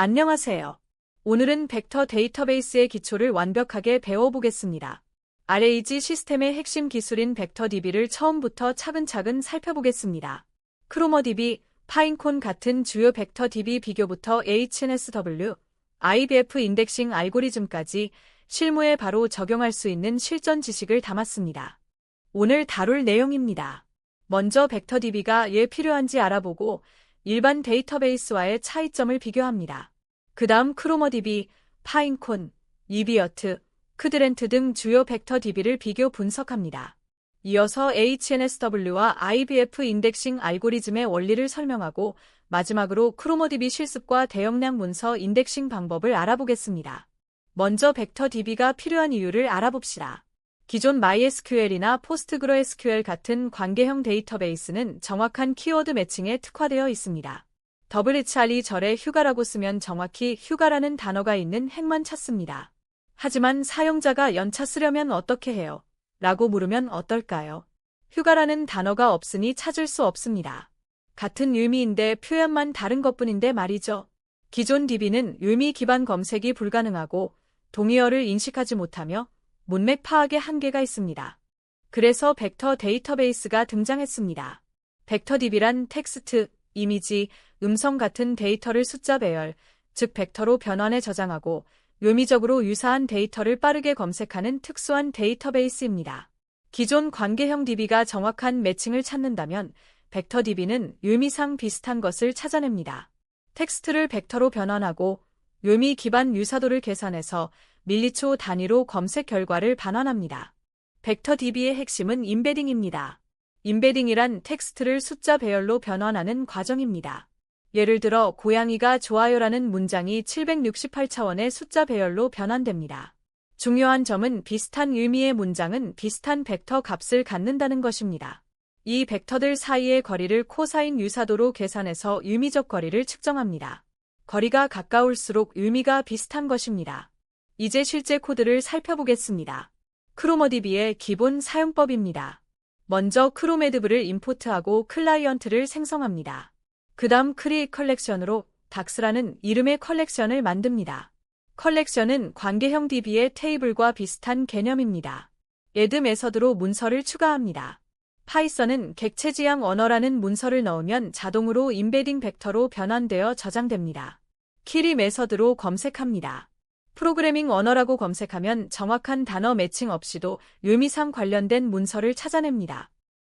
안녕하세요. 오늘은 벡터 데이터베이스의 기초를 완벽하게 배워보겠습니다. RAG 시스템의 핵심 기술인 벡터DB를 처음부터 차근차근 살펴보겠습니다. 크로머DB, 파인콘 같은 주요 벡터DB 비교부터 HNSW, IBF 인덱싱 알고리즘까지 실무에 바로 적용할 수 있는 실전 지식을 담았습니다. 오늘 다룰 내용입니다. 먼저 벡터DB가 왜 필요한지 알아보고 일반 데이터베이스와의 차이점을 비교합니다. 그 다음 크로머DB, 파인콘, 이비어트, 크드렌트 등 주요 벡터DB를 비교 분석합니다. 이어서 HNSW와 IBF 인덱싱 알고리즘의 원리를 설명하고 마지막으로 크로머DB 실습과 대용량 문서 인덱싱 방법을 알아보겠습니다. 먼저 벡터DB가 필요한 이유를 알아봅시다. 기존 MySQL이나 PostgreSQL 같은 관계형 데이터베이스는 정확한 키워드 매칭에 특화되어 있습니다. WHR이 절에 휴가라고 쓰면 정확히 휴가라는 단어가 있는 핵만 찾습니다. 하지만 사용자가 연차 쓰려면 어떻게 해요? 라고 물으면 어떨까요? 휴가라는 단어가 없으니 찾을 수 없습니다. 같은 의미인데 표현만 다른 것뿐인데 말이죠. 기존 DB는 의미 기반 검색이 불가능하고 동의어를 인식하지 못하며 문맥 파악에 한계가 있습니다. 그래서 벡터 데이터베이스가 등장했습니다. 벡터DB란 텍스트, 이미지, 음성 같은 데이터를 숫자 배열, 즉 벡터로 변환해 저장하고 의미적으로 유사한 데이터를 빠르게 검색하는 특수한 데이터베이스입니다. 기존 관계형 DB가 정확한 매칭을 찾는다면 벡터DB는 의미상 비슷한 것을 찾아냅니다. 텍스트를 벡터로 변환하고 의미 기반 유사도를 계산해서 밀리초 단위로 검색 결과를 반환합니다. 벡터DB의 핵심은 임베딩입니다. 임베딩이란 텍스트를 숫자 배열로 변환하는 과정입니다. 예를 들어 고양이가 좋아요라는 문장이 768차원의 숫자 배열로 변환됩니다. 중요한 점은 비슷한 의미의 문장은 비슷한 벡터 값을 갖는다는 것입니다. 이 벡터들 사이의 거리를 코사인 유사도로 계산해서 의미적 거리를 측정합니다. 거리가 가까울수록 의미가 비슷한 것입니다. 이제 실제 코드를 살펴보겠습니다. 크로머DB의 기본 사용법입니다. 먼저 크로메드브를 임포트하고 클라이언트를 생성합니다. 그 다음 크리에이트 컬렉션으로 닥스라는 이름의 컬렉션을 만듭니다. 컬렉션은 관계형 DB의 테이블과 비슷한 개념입니다. add 메서드로 문서를 추가합니다. 파이썬은 객체 지향 언어라는 문서를 넣으면 자동으로 임베딩 벡터로 변환되어 저장됩니다. 키리 메서드로 검색합니다. 프로그래밍 언어라고 검색하면 정확한 단어 매칭 없이도 의미상 관련된 문서를 찾아냅니다.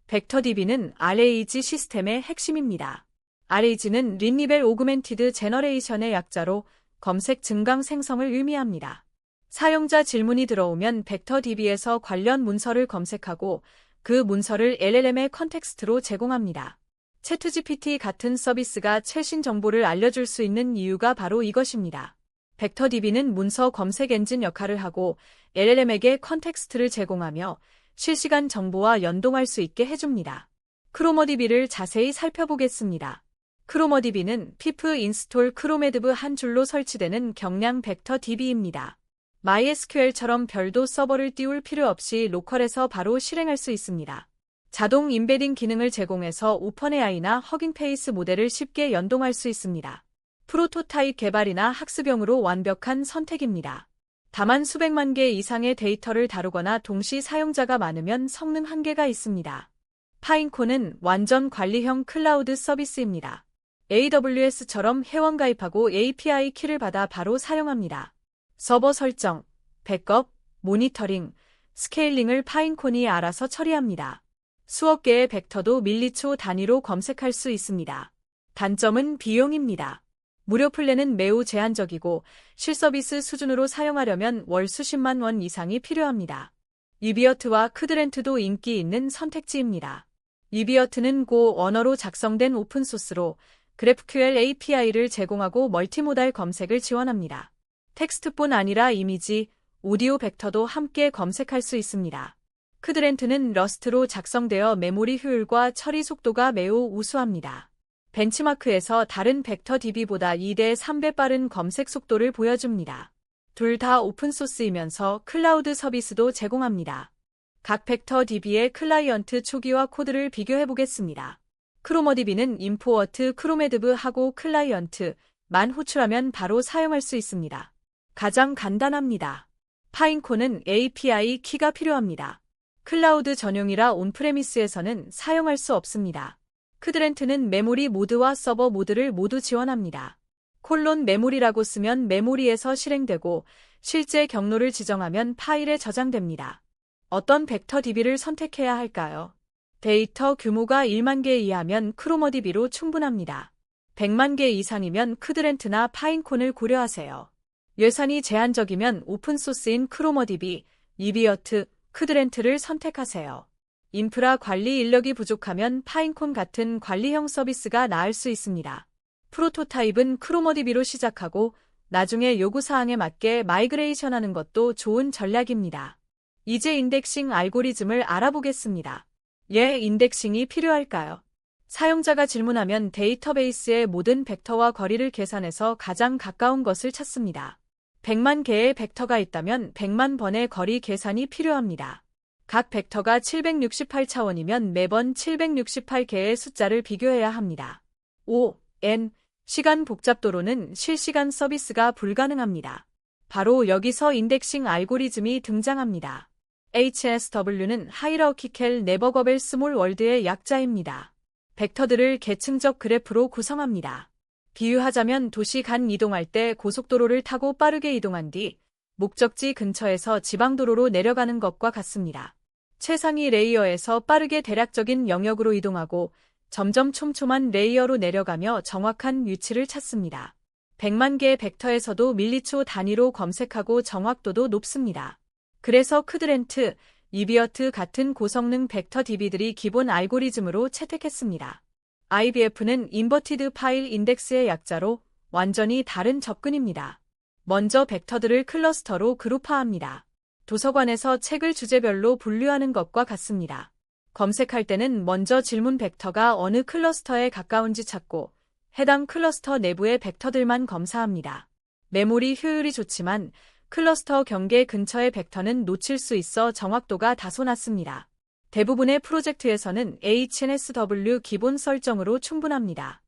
벡터DB는 RAG 시스템의 핵심입니다. RAG는 Retrieval Augmented Generation의 약자로 검색 증강 생성을 의미합니다. 사용자 질문이 들어오면 벡터DB에서 관련 문서를 검색하고 그 문서를 LLM의 컨텍스트로 제공합니다. 챗GPT 같은 서비스가 최신 정보를 알려줄 수 있는 이유가 바로 이것입니다. 벡터DB는 문서 검색 엔진 역할을 하고 LLM에게 컨텍스트를 제공하며 실시간 정보와 연동할 수 있게 해줍니다. 크로머DB를 자세히 살펴보겠습니다. 크로머DB는 pip install 크로메드브 한 줄로 설치되는 경량 벡터 DB입니다. MySQL처럼 별도 서버를 띄울 필요 없이 로컬에서 바로 실행할 수 있습니다. 자동 임베딩 기능을 제공해서 오픈AI나 허깅페이스 모델을 쉽게 연동할 수 있습니다. 프로토타입 개발이나 학습용으로 완벽한 선택입니다. 다만 수백만 개 이상의 데이터를 다루거나 동시 사용자가 많으면 성능 한계가 있습니다. 파인콘은 완전 관리형 클라우드 서비스입니다. AWS처럼 회원 가입하고 API 키를 받아 바로 사용합니다. 서버 설정, 백업, 모니터링, 스케일링을 파인콘이 알아서 처리합니다. 수억 개의 벡터도 밀리초 단위로 검색할 수 있습니다. 단점은 비용입니다. 무료 플랜은 매우 제한적이고 실서비스 수준으로 사용하려면 월 수십만 원 이상이 필요합니다. 이비어트와 크드렌트도 인기 있는 선택지입니다. 이비어트는 고 언어로 작성된 오픈소스로 GraphQL API를 제공하고 멀티모달 검색을 지원합니다. 텍스트뿐 아니라 이미지, 오디오 벡터도 함께 검색할 수 있습니다. 크드렌트는 러스트로 작성되어 메모리 효율과 처리 속도가 매우 우수합니다. 벤치마크에서 다른 벡터DB보다 2대 3배 빠른 검색 속도를 보여줍니다. 둘 다 오픈소스이면서 클라우드 서비스도 제공합니다. 각 벡터DB의 클라이언트 초기화 코드를 비교해 보겠습니다. 크로머DB는 임포어트 크로메드브하고 클라이언트, 만 호출하면 바로 사용할 수 있습니다. 가장 간단합니다. 파인콘은 API 키가 필요합니다. 클라우드 전용이라 온프레미스에서는 사용할 수 없습니다. 크드렌트는 메모리 모드와 서버 모드를 모두 지원합니다. 메모리라고 쓰면 메모리에서 실행되고 실제 경로를 지정하면 파일에 저장됩니다. 어떤 벡터 DB를 선택해야 할까요? 데이터 규모가 1만 개 이하면 크로모DB로 충분합니다. 100만 개 이상이면 크드렌트나 파인콘을 고려하세요. 예산이 제한적이면 오픈소스인 크로모DB, 이비어트, 크드렌트를 선택하세요. 인프라 관리 인력이 부족하면 파인콘 같은 관리형 서비스가 나을 수 있습니다. 프로토타입은 크로모DB로 시작하고 나중에 요구사항에 맞게 마이그레이션하는 것도 좋은 전략입니다. 이제 인덱싱 알고리즘을 알아보겠습니다. 인덱싱이 필요할까요? 사용자가 질문하면 데이터베이스의 모든 벡터와 거리를 계산해서 가장 가까운 것을 찾습니다. 100만 개의 벡터가 있다면 100만 번의 거리 계산이 필요합니다. 각 벡터가 768차원이면 매번 768개의 숫자를 비교해야 합니다. 시간 복잡도로는 실시간 서비스가 불가능합니다. 바로 여기서 인덱싱 알고리즘이 등장합니다. HSW는 하이라키컬 네버거벨 스몰 월드의 약자입니다. 벡터들을 계층적 그래프로 구성합니다. 비유하자면 도시 간 이동할 때 고속도로를 타고 빠르게 이동한 뒤 목적지 근처에서 지방도로로 내려가는 것과 같습니다. 최상위 레이어에서 빠르게 대략적인 영역으로 이동하고 점점 촘촘한 레이어로 내려가며 정확한 위치를 찾습니다. 100만 개의 벡터에서도 밀리초 단위로 검색하고 정확도도 높습니다. 그래서 크드렌트, 이비어트 같은 고성능 벡터 DB들이 기본 알고리즘으로 채택했습니다. IBF는 인버티드 파일 인덱스의 약자로 완전히 다른 접근입니다. 먼저 벡터들을 클러스터로 그룹화합니다. 도서관에서 책을 주제별로 분류하는 것과 같습니다. 검색할 때는 먼저 질문 벡터가 어느 클러스터에 가까운지 찾고 해당 클러스터 내부의 벡터들만 검사합니다. 메모리 효율이 좋지만 클러스터 경계 근처의 벡터는 놓칠 수 있어 정확도가 다소 낮습니다. 대부분의 프로젝트에서는 HNSW 기본 설정으로 충분합니다.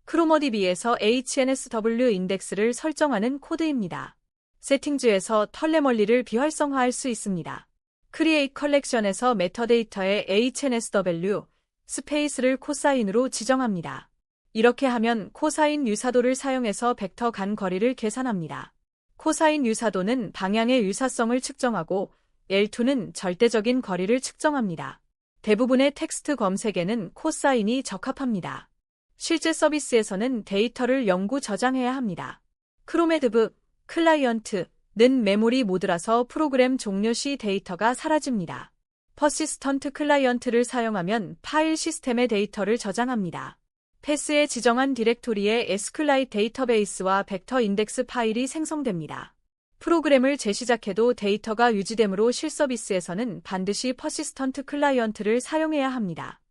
크로모DB에서 HNSW 인덱스를 설정하는 코드입니다. 세팅즈에서 털레멀리를 비활성화할 수 있습니다. 크리에이트 컬렉션에서 메타데이터의 HNSW, 스페이스를 코사인으로 지정합니다. 이렇게 하면 코사인 유사도를 사용해서 벡터 간 거리를 계산합니다. 코사인 유사도는 방향의 유사성을 측정하고 L2는 절대적인 거리를 측정합니다. 대부분의 텍스트 검색에는 코사인이 적합합니다. 실제 서비스에서는 데이터를 영구 저장해야 합니다. 크로메드브, 클라이언트는 메모리 모드라서 프로그램 종료 시 데이터가 사라집니다. 퍼시스턴트 클라이언트를 사용하면 파일 시스템의 데이터를 저장합니다. 패스에 지정한 디렉토리에 SQLite 데이터베이스와 벡터 인덱스 파일이 생성됩니다. 프로그램을 재시작해도 데이터가 유지되므로 실서비스에서는 반드시 퍼시스턴트 클라이언트를 사용해야 합니다.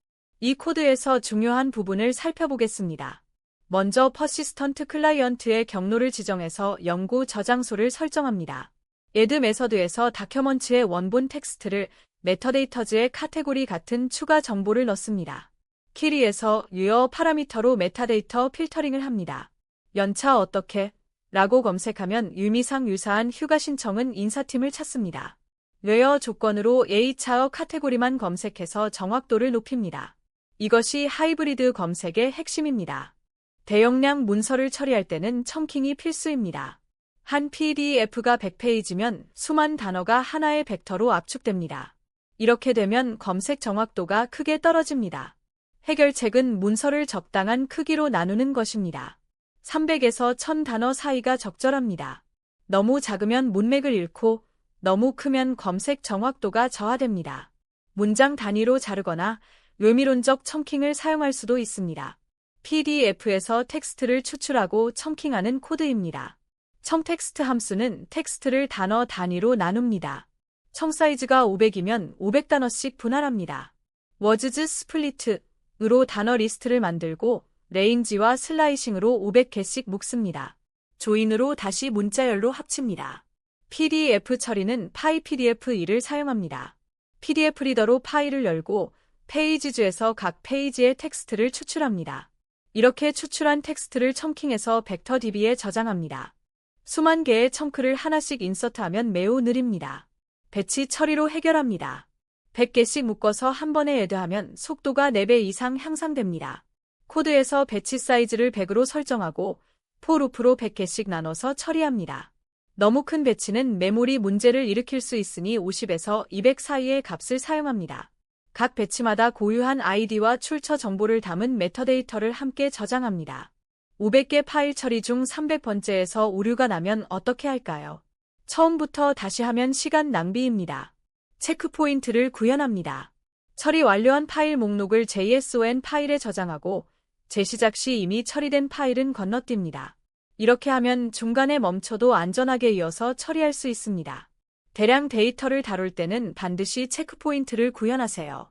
이 코드에서 중요한 부분을 살펴보겠습니다. 먼저 퍼시스턴트 클라이언트의 경로를 지정해서 영구 저장소를 설정합니다. add 메서드에서 다큐먼트의 원본 텍스트를 메타데이터즈의 카테고리 같은 추가 정보를 넣습니다. 키리에서 유어 파라미터로 메타데이터 필터링을 합니다. 연차 어떻게? 라고 검색하면 유미상 유사한 휴가 신청은 인사팀을 찾습니다. 웨어 조건으로 H차어 카테고리만 검색해서 정확도를 높입니다. 이것이 하이브리드 검색의 핵심입니다. 대용량 문서를 처리할 때는 첨킹이 필수입니다. 한 PDF가 100페이지면 수만 단어가 하나의 벡터로 압축됩니다. 이렇게 되면 검색 정확도가 크게 떨어집니다. 해결책은 문서를 적당한 크기로 나누는 것입니다. 300에서 1000 단어 사이가 적절합니다. 너무 작으면 문맥을 잃고 너무 크면 검색 정확도가 저하됩니다. 문장 단위로 자르거나 의미론적 첨킹을 사용할 수도 있습니다. PDF에서 텍스트를 추출하고 첨킹하는 코드입니다. 첨텍스트 함수는 텍스트를 단어 단위로 나눕니다. 청 사이즈가 500이면 500단어씩 분할합니다. 워즈즈 스플리트으로 단어 리스트를 만들고 레인지와 슬라이싱으로 500개씩 묶습니다. 조인으로 다시 문자열로 합칩니다. PDF 처리는 PyPDF2를 사용합니다. PDF 리더로 파일을 열고 페이지주에서 각 페이지의 텍스트를 추출합니다. 이렇게 추출한 텍스트를 첨킹해서 벡터 DB에 저장합니다. 수만 개의 첨크를 하나씩 인서트하면 매우 느립니다. 배치 처리로 해결합니다. 100개씩 묶어서 한 번에 애드하면 속도가 4배 이상 향상됩니다. 코드에서 배치 사이즈를 100으로 설정하고 포루프로 100개씩 나눠서 처리합니다. 너무 큰 배치는 메모리 문제를 일으킬 수 있으니 50에서 200 사이의 값을 사용합니다. 각 배치마다 고유한 아이디와 출처 정보를 담은 메타데이터를 함께 저장합니다. 500개 파일 처리 중 300번째에서 오류가 나면 어떻게 할까요? 처음부터 다시 하면 시간 낭비입니다. 체크 포인트를 구현합니다. 처리 완료한 파일 목록을 JSON 파일에 저장하고 재시작 시 이미 처리된 파일은 건너뜁니다. 이렇게 하면 중간에 멈춰도 안전하게 이어서 처리할 수 있습니다. 대량 데이터를 다룰 때는 반드시 체크 포인트를 구현하세요.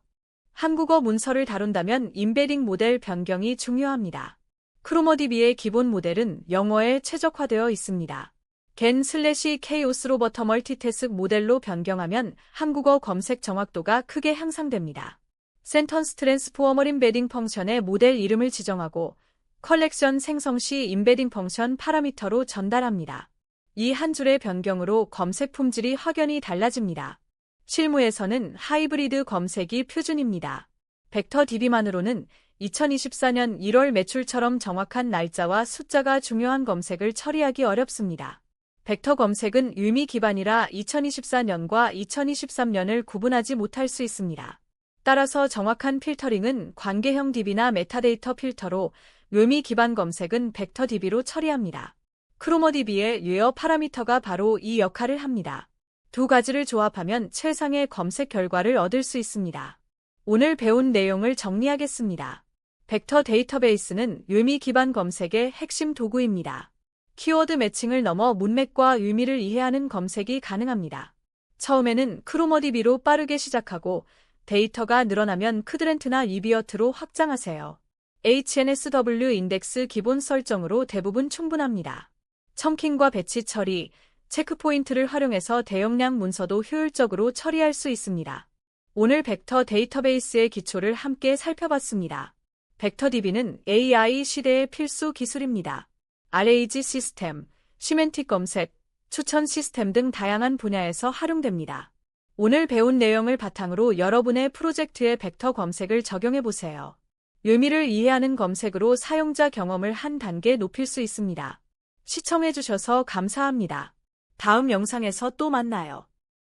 한국어 문서를 다룬다면 임베딩 모델 변경이 중요합니다. 크로모DB의 기본 모델은 영어에 최적화되어 있습니다. gen/chaos로 버터 멀티태스크 모델로 변경하면 한국어 검색 정확도가 크게 향상됩니다. 센턴스 트랜스포머 임베딩 펑션의 모델 이름을 지정하고 컬렉션 생성 시 임베딩 펑션 파라미터로 전달합니다. 이 한 줄의 변경으로 검색 품질이 확연히 달라집니다. 실무에서는 하이브리드 검색이 표준입니다. 벡터 DB만으로는 2024년 1월 매출처럼 정확한 날짜와 숫자가 중요한 검색을 처리하기 어렵습니다. 벡터 검색은 의미 기반이라 2024년과 2023년을 구분하지 못할 수 있습니다. 따라서 정확한 필터링은 관계형 DB나 메타데이터 필터로 의미 기반 검색은 벡터 DB로 처리합니다. 크로모DB의 웨어 파라미터가 바로 이 역할을 합니다. 두 가지를 조합하면 최상의 검색 결과를 얻을 수 있습니다. 오늘 배운 내용을 정리하겠습니다. 벡터 데이터베이스는 의미 기반 검색의 핵심 도구입니다. 키워드 매칭을 넘어 문맥과 의미를 이해하는 검색이 가능합니다. 처음에는 크로모DB로 빠르게 시작하고 데이터가 늘어나면 크드렌트나 위비어트로 확장하세요. HNSW 인덱스 기본 설정으로 대부분 충분합니다. 첨킹과 배치 처리, 체크포인트를 활용해서 대용량 문서도 효율적으로 처리할 수 있습니다. 오늘 벡터 데이터베이스의 기초를 함께 살펴봤습니다. 벡터 DB는 AI 시대의 필수 기술입니다. RAG 시스템, 시멘틱 검색, 추천 시스템 등 다양한 분야에서 활용됩니다. 오늘 배운 내용을 바탕으로 여러분의 프로젝트에 벡터 검색을 적용해보세요. 의미를 이해하는 검색으로 사용자 경험을 한 단계 높일 수 있습니다. 시청해주셔서 감사합니다. 다음 영상에서 또 만나요.